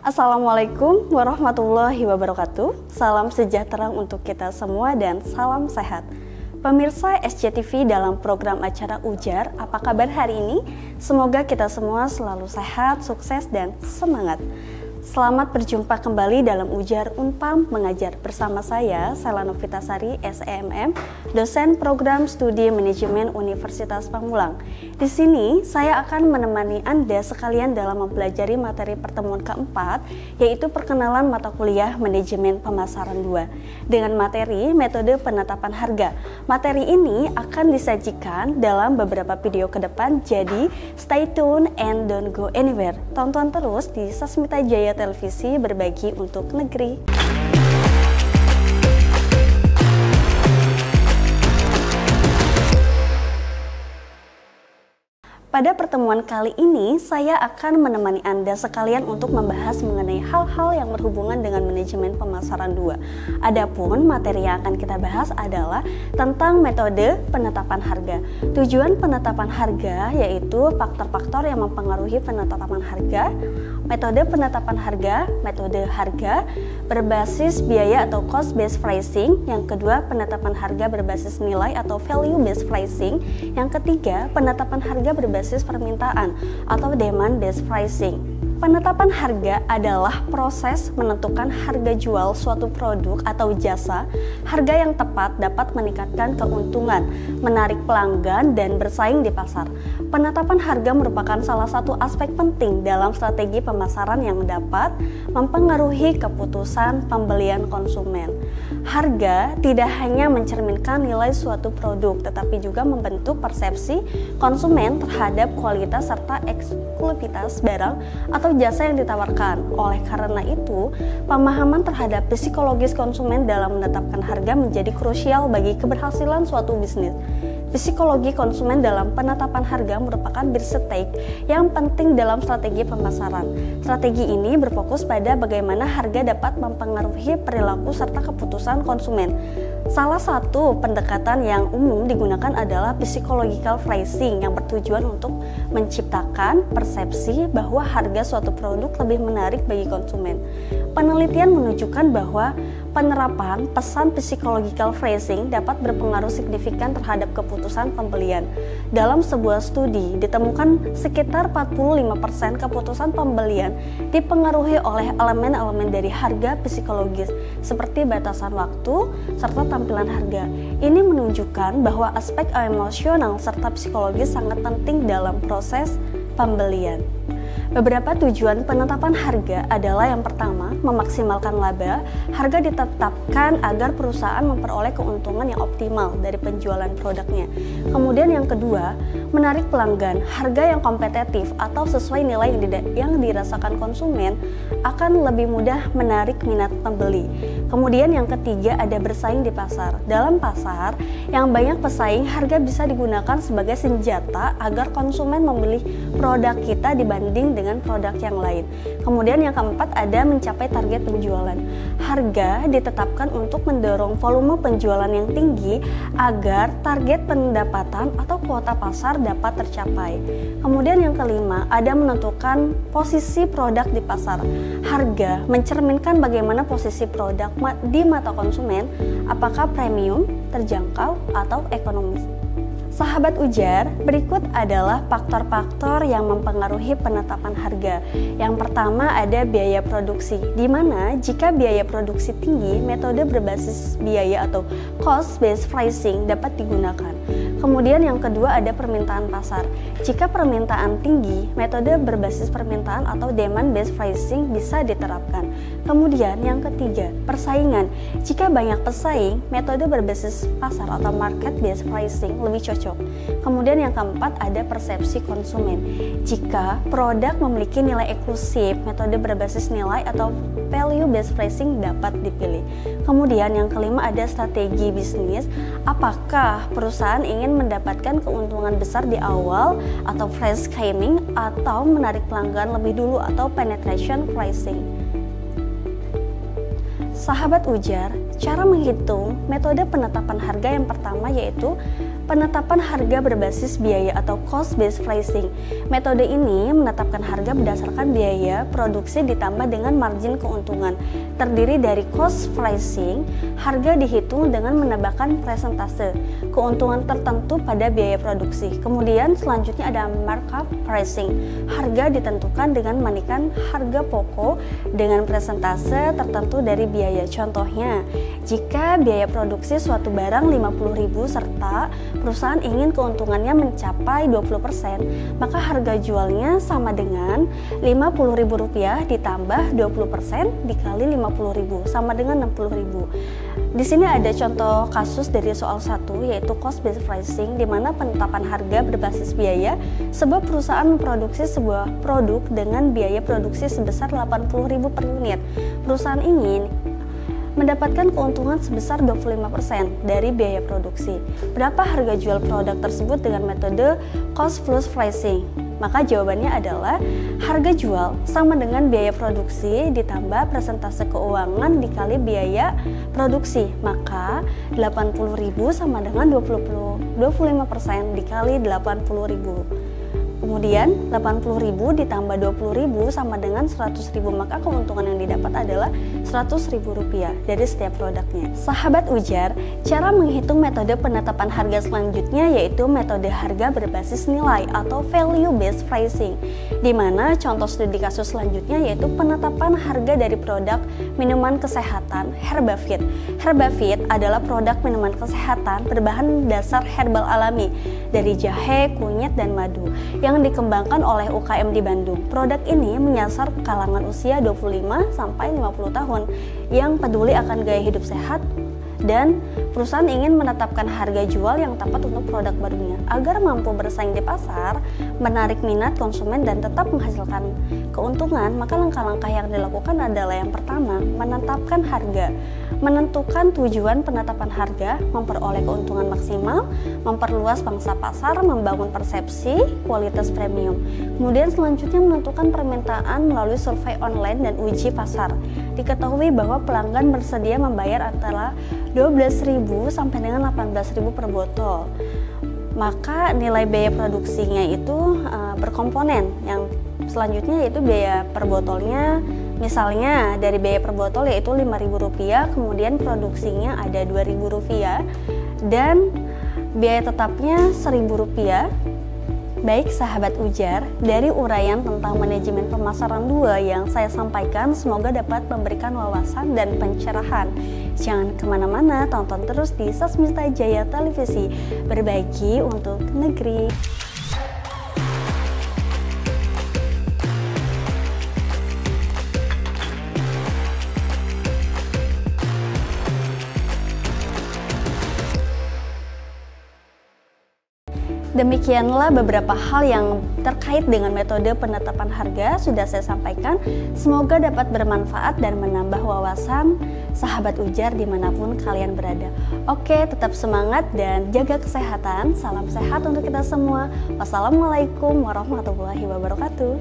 Assalamualaikum warahmatullahi wabarakatuh. Salam sejahtera untuk kita semua dan salam sehat. Pemirsa SCTV dalam program acara Ujar, apa kabar hari ini? Semoga kita semua selalu sehat, sukses, dan semangat. Selamat berjumpa kembali dalam Ujar Unpam Mengajar bersama saya, Sela Novitasari, SEMM, dosen program studi manajemen Universitas Pamulang. Di sini saya akan menemani Anda sekalian dalam mempelajari materi pertemuan keempat, yaitu perkenalan mata kuliah manajemen pemasaran 2 dengan materi metode penetapan harga. Materi ini akan disajikan dalam beberapa video ke depan, jadi stay tune and don't go anywhere. Tonton terus di Sasmita Jaya Televisi berbagi untuk negeri. Pada pertemuan kali ini, saya akan menemani Anda sekalian untuk membahas mengenai hal-hal yang berhubungan dengan manajemen pemasaran 2. Adapun materi yang akan kita bahas adalah tentang metode penetapan harga. Tujuan penetapan harga yaitu faktor-faktor yang mempengaruhi penetapan harga, metode penetapan harga, metode harga berbasis biaya atau cost based pricing, yang kedua penetapan harga berbasis nilai atau value based pricing, yang ketiga penetapan harga berbasis permintaan atau demand based pricing. Penetapan harga adalah proses menentukan harga jual suatu produk atau jasa. Harga yang tepat dapat meningkatkan keuntungan, menarik pelanggan, dan bersaing di pasar. Penetapan harga merupakan salah satu aspek penting dalam strategi pemasaran yang dapat mempengaruhi keputusan pembelian konsumen. Harga tidak hanya mencerminkan nilai suatu produk, tetapi juga membentuk persepsi konsumen terhadap kualitas serta eksklusivitas barang atau jasa yang ditawarkan. Oleh karena itu, pemahaman terhadap psikologis konsumen dalam menetapkan harga menjadi krusial bagi keberhasilan suatu bisnis. Psikologi konsumen dalam penetapan harga merupakan strategi yang penting dalam strategi pemasaran. Strategi ini berfokus pada bagaimana harga dapat mempengaruhi perilaku serta keputusan konsumen. Salah satu pendekatan yang umum digunakan adalah psychological pricing yang bertujuan untuk menciptakan persepsi bahwa harga suatu produk lebih menarik bagi konsumen. Penelitian menunjukkan bahwa penerapan pesan psychological pricing dapat berpengaruh signifikan terhadap keputusan pembelian. Dalam sebuah studi, ditemukan sekitar 45% keputusan pembelian dipengaruhi oleh elemen-elemen dari harga psikologis, seperti batasan waktu serta tampilan harga. Ini menunjukkan bahwa aspek emosional serta psikologis sangat penting dalam proses pembelian. Beberapa tujuan penetapan harga adalah yang pertama, memaksimalkan laba. Harga ditetapkan agar perusahaan memperoleh keuntungan yang optimal dari penjualan produknya. Kemudian yang kedua, menarik pelanggan. Harga yang kompetitif atau sesuai nilai yang dirasakan konsumen akan lebih mudah menarik minat pembeli. Kemudian yang ketiga, ada bersaing di pasar. Dalam pasar yang banyak pesaing, harga bisa digunakan sebagai senjata agar konsumen memilih produk kita dibanding dengan produk yang lain. Kemudian yang keempat, ada mencapai target penjualan. Harga ditetapkan untuk mendorong volume penjualan yang tinggi agar target pendapatan atau kuota pasar dapat tercapai. Kemudian yang kelima, ada menentukan posisi produk di pasar. Harga mencerminkan bagaimana posisi produk di mata konsumen, apakah premium, terjangkau, atau ekonomis. Sahabat Ujar, berikut adalah faktor-faktor yang mempengaruhi penetapan harga. Yang pertama ada biaya produksi, di mana jika biaya produksi tinggi, metode berbasis biaya atau cost based pricing dapat digunakan. Kemudian yang kedua ada permintaan pasar. Jika permintaan tinggi, metode berbasis permintaan atau demand based pricing bisa diterapkan. Kemudian yang ketiga, persaingan. Jika banyak pesaing, metode berbasis pasar atau market based pricing lebih cocok. Kemudian yang keempat ada persepsi konsumen. Jika produk memiliki nilai eksklusif, metode berbasis nilai atau value based pricing dapat dipilih. Kemudian yang kelima ada strategi bisnis. Apakah perusahaan ingin mendapatkan keuntungan besar di awal atau price scamming, atau menarik pelanggan lebih dulu atau penetration pricing. Sahabat Ujar, cara menghitung metode penetapan harga yang pertama yaitu Penetapan harga berbasis biaya atau cost based pricing. Metode ini menetapkan harga berdasarkan biaya produksi ditambah dengan margin keuntungan. Terdiri dari cost pricing, harga dihitung dengan menambahkan persentase keuntungan tertentu pada biaya produksi. Kemudian selanjutnya ada markup pricing. Harga ditentukan dengan menaikkan harga pokok dengan persentase tertentu dari biaya. Contohnya, jika biaya produksi suatu barang 50.000 serta perusahaan ingin keuntungannya mencapai 20%, maka harga jualnya sama dengan Rp50.000 ditambah 20% dikali 50.000 sama dengan 60.000. Di sini ada contoh kasus dari soal 1, yaitu cost based pricing, di mana penetapan harga berbasis biaya. Sebuah perusahaan memproduksi sebuah produk dengan biaya produksi sebesar 80.000 per unit. Perusahaan ingin mendapatkan keuntungan sebesar 25% dari biaya produksi. Berapa harga jual produk tersebut dengan metode cost plus pricing? Maka jawabannya adalah harga jual sama dengan biaya produksi ditambah persentase keuangan dikali biaya produksi. Maka 80.000 sama dengan 25% dikali 80.000. Kemudian 80.000 ditambah 20.000 sama dengan 100.000, maka keuntungan yang didapat adalah Rp100.000 dari setiap produknya. Sahabat ujar, cara menghitung metode penetapan harga selanjutnya yaitu metode harga berbasis nilai atau value based pricing, di mana contoh studi kasus selanjutnya yaitu penetapan harga dari produk minuman kesehatan Herbavit. Herbavit adalah produk minuman kesehatan berbahan dasar herbal alami dari jahe, kunyit, dan madu yang dikembangkan oleh UKM di Bandung. Produk ini menyasar kalangan usia 25 sampai 50 tahun yang peduli akan gaya hidup sehat, dan perusahaan ingin menetapkan harga jual yang tepat untuk produk barunya agar mampu bersaing di pasar, menarik minat konsumen, dan tetap menghasilkan keuntungan. Maka langkah-langkah yang dilakukan adalah yang pertama, menetapkan harga, menentukan tujuan penetapan harga, memperoleh keuntungan maksimal, memperluas pangsa pasar, membangun persepsi kualitas premium. Kemudian selanjutnya menentukan permintaan melalui survei online dan uji pasar. Diketahui bahwa pelanggan bersedia membayar antara 12.000 sampai dengan 18.000 per botol. Maka nilai biaya produksinya itu berkomponen. Yang selanjutnya yaitu biaya per botolnya. Misalnya dari biaya per botol yaitu Rp5.000, kemudian produksinya ada Rp2.000 dan biaya tetapnya Rp1.000. Baik sahabat ujar, dari uraian tentang manajemen pemasaran 2 yang saya sampaikan semoga dapat memberikan wawasan dan pencerahan. Jangan kemana-mana, tonton terus di Sasmita Jaya Televisi, berbagi untuk negeri. Demikianlah beberapa hal yang terkait dengan metode penetapan harga sudah saya sampaikan. Semoga dapat bermanfaat dan menambah wawasan sahabat ujar dimanapun kalian berada. Oke, tetap semangat dan jaga kesehatan. Salam sehat untuk kita semua. Wassalamualaikum warahmatullahi wabarakatuh.